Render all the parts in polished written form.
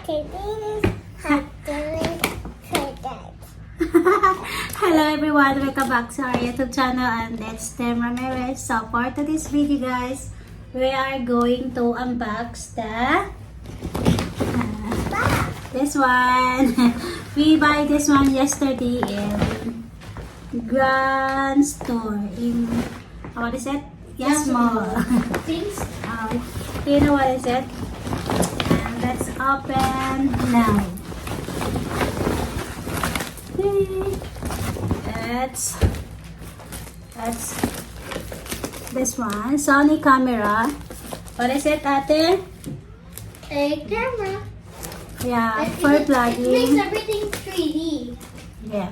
Okay, this has to Hello everyone, welcome back to our YouTube channel, and it's Tem Ramirez. So for today's video guys, we are going to unbox the this one. We buy this one yesterday in Grand Store in what is it? Yes, Mall. things. You know what is it? And let's open now. That's this one, Sony camera. What is it, ate? A camera. Yeah, It- for it- It vlogging. makes everything 3D. Yeah.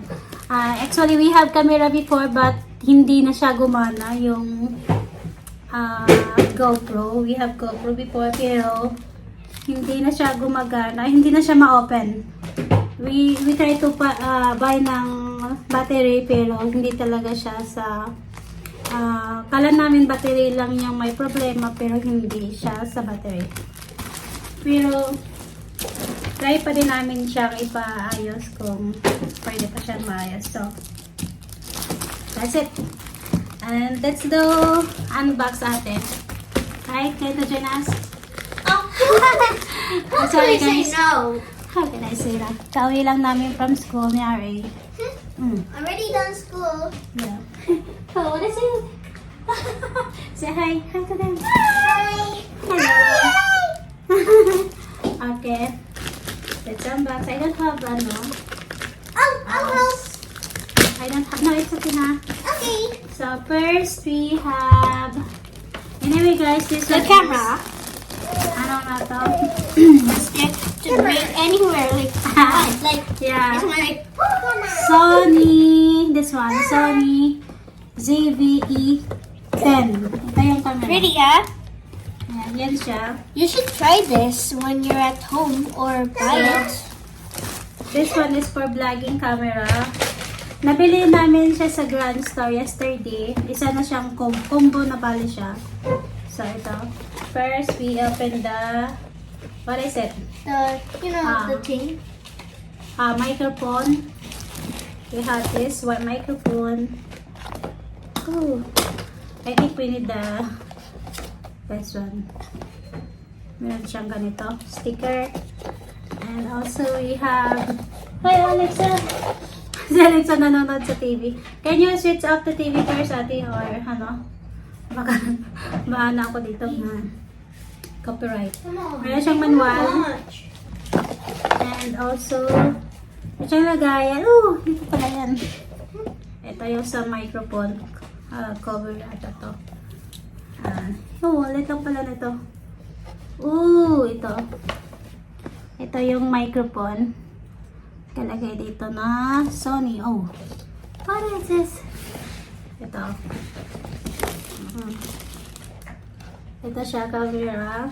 Actually, we have camera before, but hindi na siya gumana yung GoPro. We have GoPro before, pero hindi na siya gumagana, hindi na siya ma-open. We try to buy ng battery, pero hindi talaga siya sa kala namin battery lang yung may problema, pero hindi siya sa battery. Pero try pa din namin siyang ipaayos kung pwede pa siyang maayos. So that's it. And let's do unbox natin. Right, Tito Jonas? Oh, how Sorry, can I say guys. no? How can I say that? Kauwi lang namin from school ni RA. Already done school. Yeah. Oh, what is it? Say hi. Hi to them. Hi. Hello. Okay. Let's unbox. I don't have ano. Oh. I don't have. No, it's okay na. Okay. So first we have. Anyway guys, this The one camera. is- ano na to? Stick to bring anywhere, like Yeah. it's my Sony. This one. Sony ZVE10. Ito yung camera. Pretty, yeah. Ayan, yan siya. You should try this when you're at home or buy it. This one is for vlogging camera. Nabili namin siya sa Grand Store yesterday. Isa na siyang combo na pala siya. So, ito. First, we open the... What is it? The thing. Microphone. We have this one microphone. Oh, I think we need the this one. Meron siyang ganito. Sticker. And also, we have... Hi, Alexa! Si Alexa nanonood sa TV. Can you switch off the TV first, ate? Or ano? Baka maana ako dito na copyright. Come on. Meron siyang manual. Much. And also, ito siyang lagayan. Oh, dito pala yan. Ito yung sa microphone. Cover ata to. Ulit lang pala nito. Ito. Ito yung microphone. Kalagay dito na Sony. Oh, what is this? Ito. Ito siya, camera.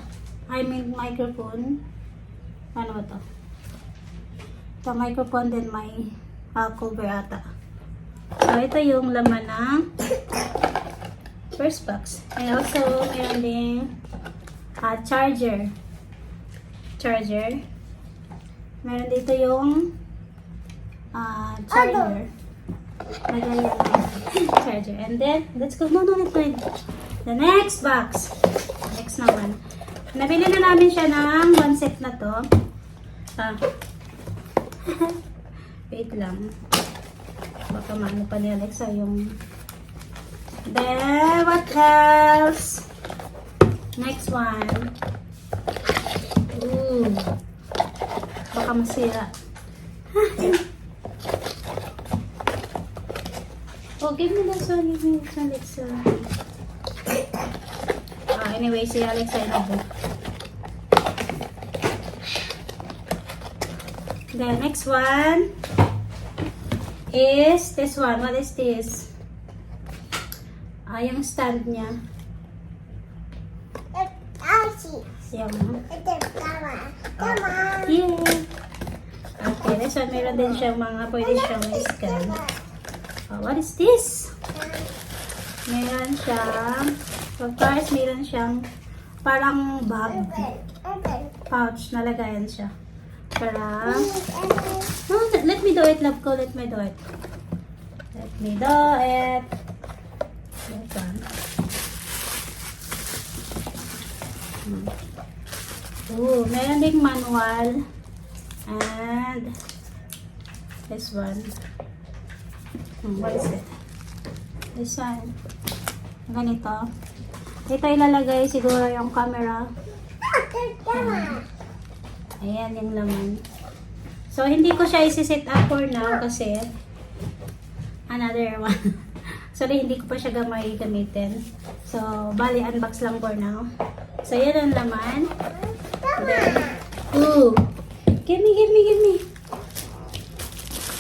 I mean, microphone. Ano ba to? Ito, microphone din may cover ata. So, ito yung laman ng first box. And also, meron ding charger. Meron dito yung charger. Lagay yung charger. And then, let's go. No, let's go. The next box. Next naman. Nabili na namin siya ng one set na to. Wait lang. Baka maano pa ni Alexa yung... Then, what else? Next one. Ooh. Baka masira. Oh, give me this one. Give me this one, Alexa. Anyway, si Alexa inabo. The next one is this one. What is this? Yung stand niya. Yung... Yeah. Okay, this one meron din siyang mga pwede siyang scan. What is this? Meron siyang, of course, meron siyang parang bag. Pouch, nalagayan siya. Para... No, let me do it, love ko. Let me do it. Let me do it. Hold on. Ooh, meron ding manual. And this one. What is it? This one. Ganito. Dito ilalagay siguro yung camera. Ayan yung laman. So, hindi ko siya isi-set up for now kasi another one. Sorry, hindi ko pa siya gamitin. So, bali, unbox lang for now. So, yan ang laman. Then, ooh! Give me!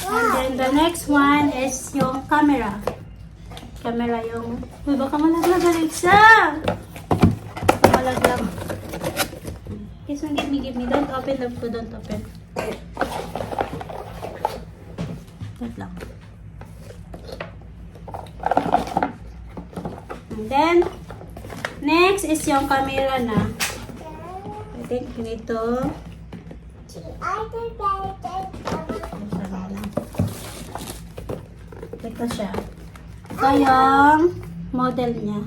And then, the next one is yung camera. Camera yung... Uy, baka malaglag, Alexa! Baka malaglag. Yes, give me. Don't open, love ko. Don't open. Wait lang. And then, next is yung camera na. I think nito. Ito siya. Ito yung model niya.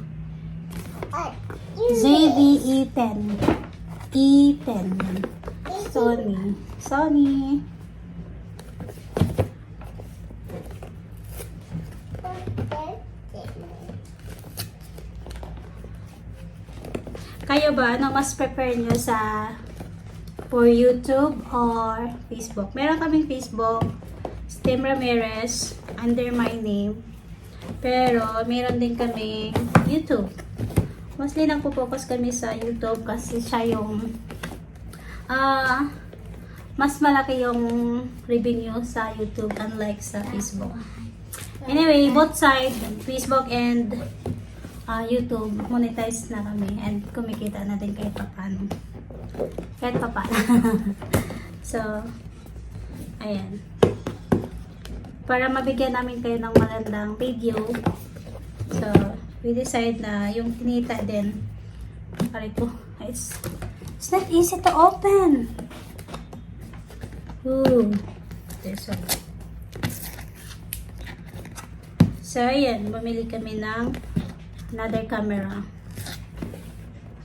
ZV-E10. E10. Sony. Kayo ba, ano mas prefer nyo sa for YouTube or Facebook? Meron kaming Facebook, Stem Ramirez, under my name. Pero, meron din kaming YouTube. Mostly nagpo-focus kami sa YouTube kasi siya yung mas malaki yung revenue sa YouTube unlike sa Facebook. Anyway, both side, Facebook and YouTube, monetize na kami and kumikita na din kahit papano. So, ayan. Para mabigyan namin kayo ng magandang video. So, we decide na yung kinita din. Aray ko, it's not easy to open. Ooh, this one. So, ayan, bumili kami ng another camera.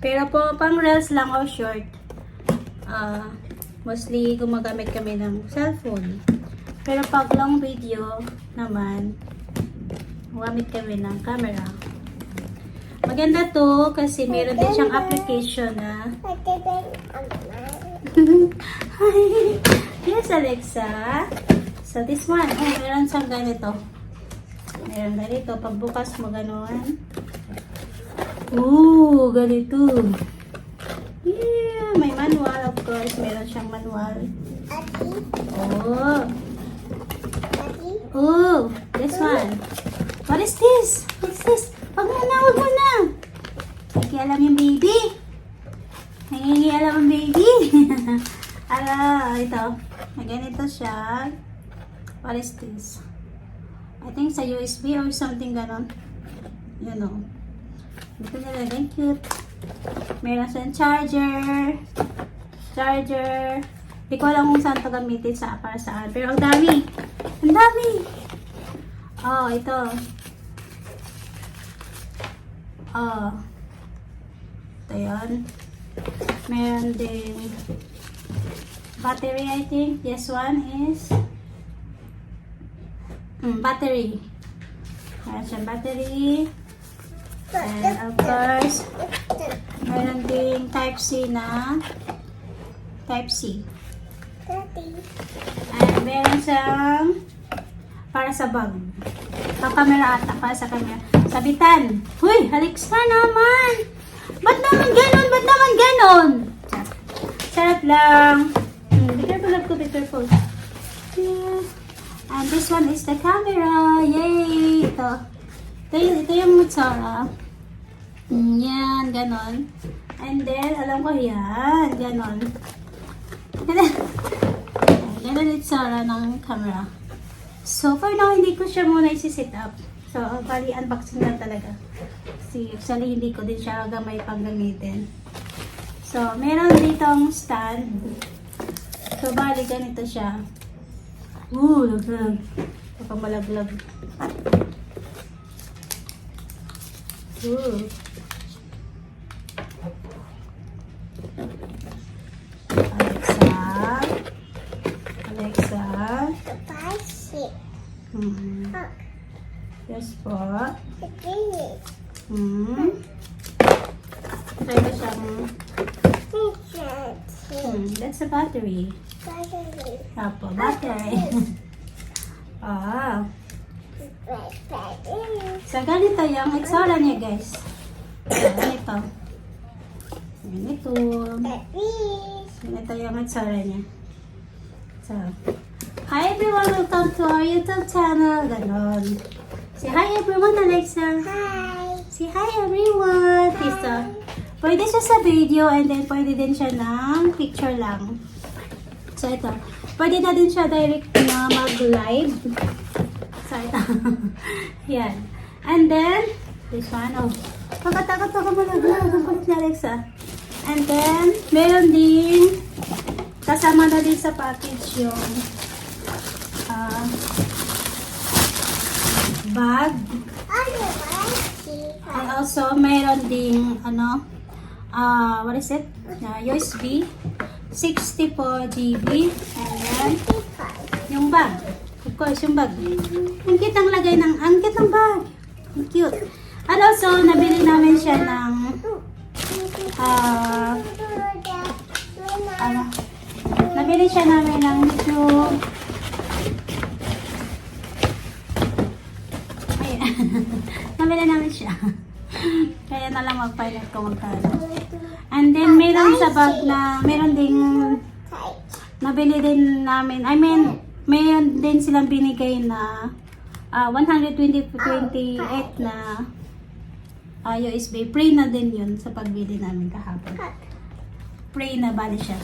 Pero po, pang reels lang o short, mostly gumagamit kami ng cellphone. Pero pag long video naman, gumagamit kami ng camera. Maganda to kasi meron din siyang application na yes, Alexa. So, this one, meron siyang ganito. Meron ganito. Pagbukas mo, gano'n. Ooh, ganito. Yeah, may manual, of course. Meron siyang manual. Oh, this one. What is this? What's this? Wag mo na. Nakikialam yung baby. Nangingialam ang baby. Ito. Ganito siya. What is this? I think sa USB or something ganon. You know. Dito nilagay, cute. Meron siyang charger. Hindi ko alam kung saan ito gamitin para saan. Pero ang dami. Oh, ito. Oh. Ito yun. Meron din battery, I think. This one is battery. Meron siyang battery. And of course, meron ding Type-C na Type-C. And meron siyang para sa bag. Sa camera ata, para sa camera. Sabitan. Huy, Alexa naman! Ba't naman ganon? Sarap lang. Be careful. Yeah. And this one is the camera. Yay! Ito yung Mutsara. Yan, ganon. And then, alam ko yan. Ganon. Ganon yung Mutsara ng camera. So, for now, hindi ko siya muna isi-set up. So, bali, unboxing lang talaga. Kasi, actually, hindi ko din siya gamay pang gamitin. So, meron ditong stand. So, So, bali, ganito siya. Laglag. Baka malaglag. Alexa. Spicy. Yes po. Again. Try ko siyang... that's a battery. Apo, battery. So, ganito yung itsura niya, guys. So, ganito. Ganito. Ganito yung itsura niya. So, hi everyone! Welcome to our YouTube channel. Ganon. Say hi everyone, Alexa. Hi. Say hi everyone. So, pwede siya sa video and then pwede din siya ng picture lang. So, ito. Pwede na din siya direct na mag-live. So, ito. Yan. And then, this one, pagkatakot ako malaglag. Ang kulit ni Alexa. And then, meron din, kasama na din sa package yung bag. And also, meron ding, what is it? USB. 64 GB. And then, yung bag. Of course, yung bag. Ang cute ang lagay ng, ang cute ng bag. Ang cute. And also, nabili namin siya ng, nabili siya namin ng medyo, ayan. Nabili namin siya. Kaya na lang mag-pilot ko magkano. And then, meron sa bag na, meron ding, nabili din namin, meron din silang binigay na 128 na USB. Free na din yun sa pagbili namin kahapon. Free na bali siya.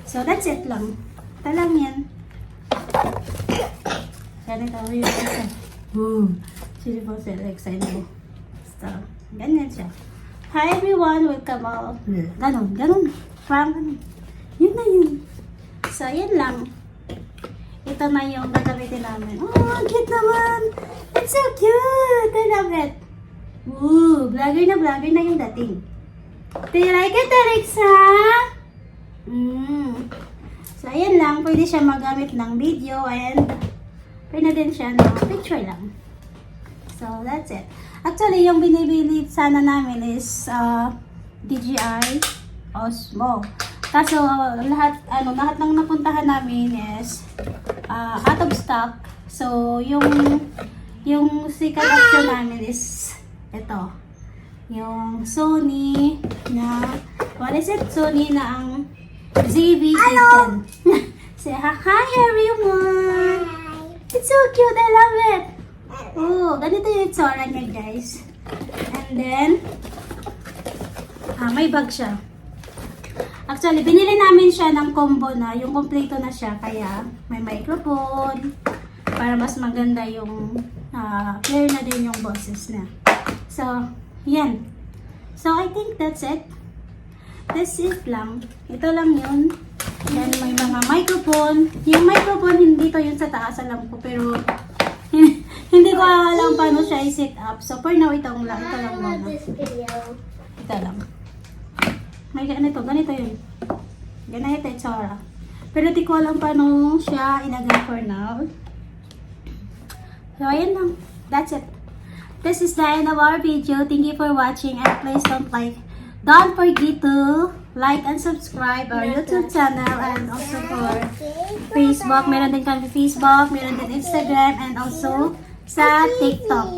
So, that's it lang. Ito lang yan. Ganito yung isa. Sili po sila excited. So, ganyan siya. Hi everyone! Welcome all. Ganon. Parang ganon. Yun na yun. So, yan lang. Ito na yung gagamitin namin. Oh, cute naman! It's so cute! I love it! Vlogger na yung dating. Do you like it, Alexa? So, ayan lang. Pwede siya magamit ng video and pwede din siya ng picture lang. So, that's it. Actually, yung binibili sana namin is DJI Osmo. Kaso, lahat ng napuntahan namin is out of stock. So, yung second option namin is ito. Yung Sony na, what is it? Sony na ang ZV-E10. Say hi everyone! It's so cute! I love it! Ganito yung itsura niya, guys. And then, may bag siya. Actually, binili namin siya ng combo na, yung kompleto na siya, kaya may microphone, para mas maganda yung, clear na din yung boses niya. So, yan. So, I think that's it. That's it lang. Ito lang yun. Yan, may mga microphone. Yung microphone, hindi to yun sa taas, alam ko, pero, hindi ko alam paano siya i-set up. So, for now, ito lang muna. Ito lang. May ganito yun. Ganito itsura. Pero di ko alam paano siya ilagay for now. So, ayan lang. That's it. This is the end of our video. Thank you for watching and please don't forget to like and subscribe our YouTube channel and also for Facebook. Meron din kami Facebook, meron din Instagram and also sa TikTok.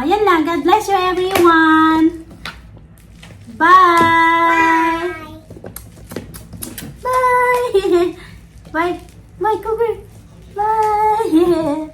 Yan lang. God bless you everyone. Bye! Bye! Bye! Bye, Cougar! Bye!